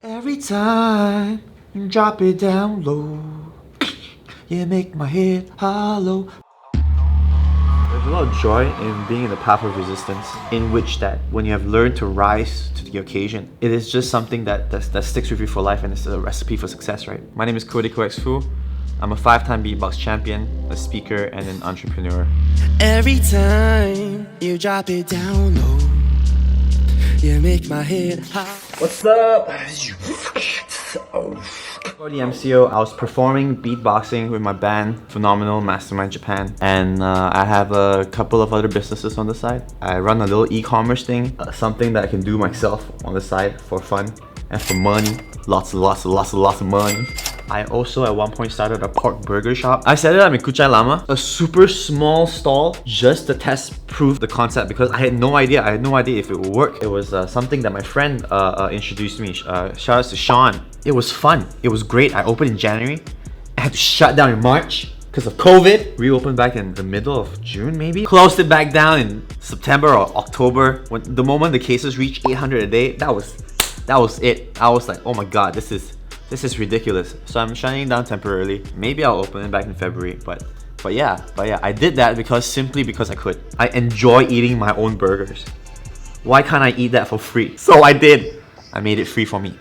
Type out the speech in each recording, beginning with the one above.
Every time you drop it down low, you make my head hollow. There's a lot of joy in being in the path of resistance, in which that when you have learned to rise to the occasion, it is just something that sticks with you for life, and it's a recipe for success, right? My name is Cody Coex Foo. I'm a 5-time beatbox champion, a speaker, and an entrepreneur. Every time you drop it down low, you make my head hot. What's up? For the MCO, I was performing beatboxing with my band, Phenomenal Mastermind Japan, and I have a couple of other businesses on the side. I run a little e-commerce thing, something that I can do myself on the side for fun and for money. Lots of money. I also at one point started a pork burger shop. I set it up in Kuchai Lama, a super small stall just to test proof the concept, because I had no idea if it would work. It was something that my friend introduced me. Shout out to Sean. It was fun. It was great. I opened in January. I had to shut down in March because of COVID. Reopened back in the middle of June maybe. Closed it back down in September or October. When the moment the cases reached 800 a day, that was it. I was like, oh my god, this is ridiculous. So I'm shutting down temporarily. Maybe I'll open it back in February, but yeah, I did that simply because I could. I enjoy eating my own burgers. Why can't I eat that for free? So I did. I made it free for me.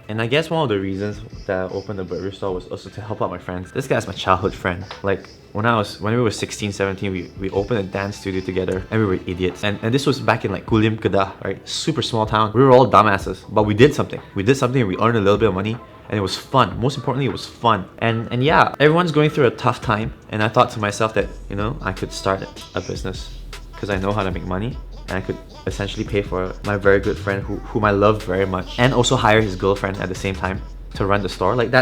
And I guess one of the reasons that I opened the burger store was also to help out my friends. This guy's my childhood friend. Like when we were 16, 17, we opened a dance studio together, and we were idiots. And this was back in like Kulim Kedah, right? Super small town. We were all dumbasses, but we did something. We earned a little bit of money, and it was fun. Most importantly, it was fun. And yeah, everyone's going through a tough time, and I thought to myself that, you know, I could start a business because I know how to make money, and I could essentially pay for my very good friend whom I love very much, and also hire his girlfriend at the same time to run the store. Like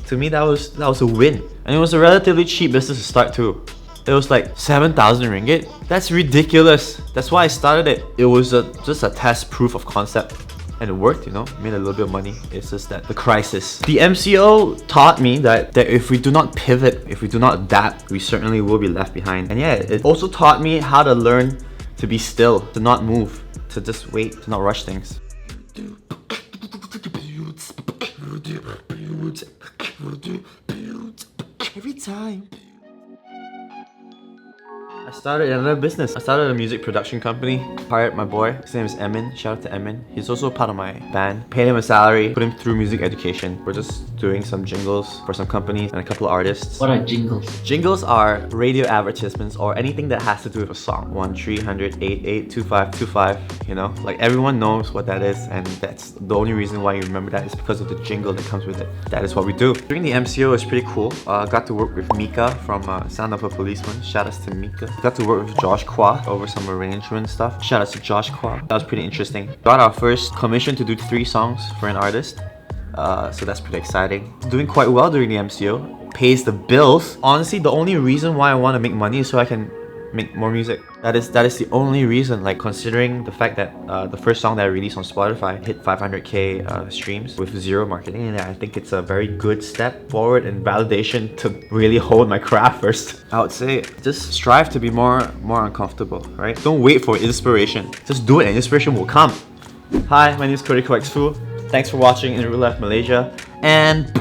to me that was a win. And it was a relatively cheap business to start too. It was like 7,000 ringgit. That's ridiculous. That's why I started it. It was just a test proof of concept. And it worked, you know, made a little bit of money. It's just that the crisis. The MCO taught me that if we do not pivot, if we do not adapt, we certainly will be left behind. And yeah, it also taught me how to learn to be still, to not move, to just wait, to not rush things. Every time I started another business. I started a music production company. Hired my boy. His name is Emin. Shout out to Emin. He's also part of my band. Paid him a salary. Put him through music education. We're just doing some jingles for some companies and a couple of artists. What are jingles? Jingles are radio advertisements or anything that has to do with a song. 1-300-882525. You know, like everyone knows what that is, and that's the only reason why you remember that is because of the jingle that comes with it. That is what we do. During the MCO, it was pretty cool. Got to work with Mika from Sound of a Policeman. Shout outs to Mika. Got to work with Josh Kwa over some arrangement stuff. Shout out to Josh Kwa. That was pretty interesting. Got our first commission to do 3 songs for an artist. So that's pretty exciting. Doing quite well during the MCO. Pays the bills. Honestly, the only reason why I want to make money is so I can make more music. That is the only reason, like considering the fact that the first song that I released on Spotify hit 500k streams with 0 marketing, and I think it's a very good step forward and validation to really hold my craft first. I would say just strive to be more uncomfortable, right? Don't wait for inspiration. Just do it and inspiration will come. Hi, my name is Cody Coex Foo. Thanks for watching In Real Life Malaysia, and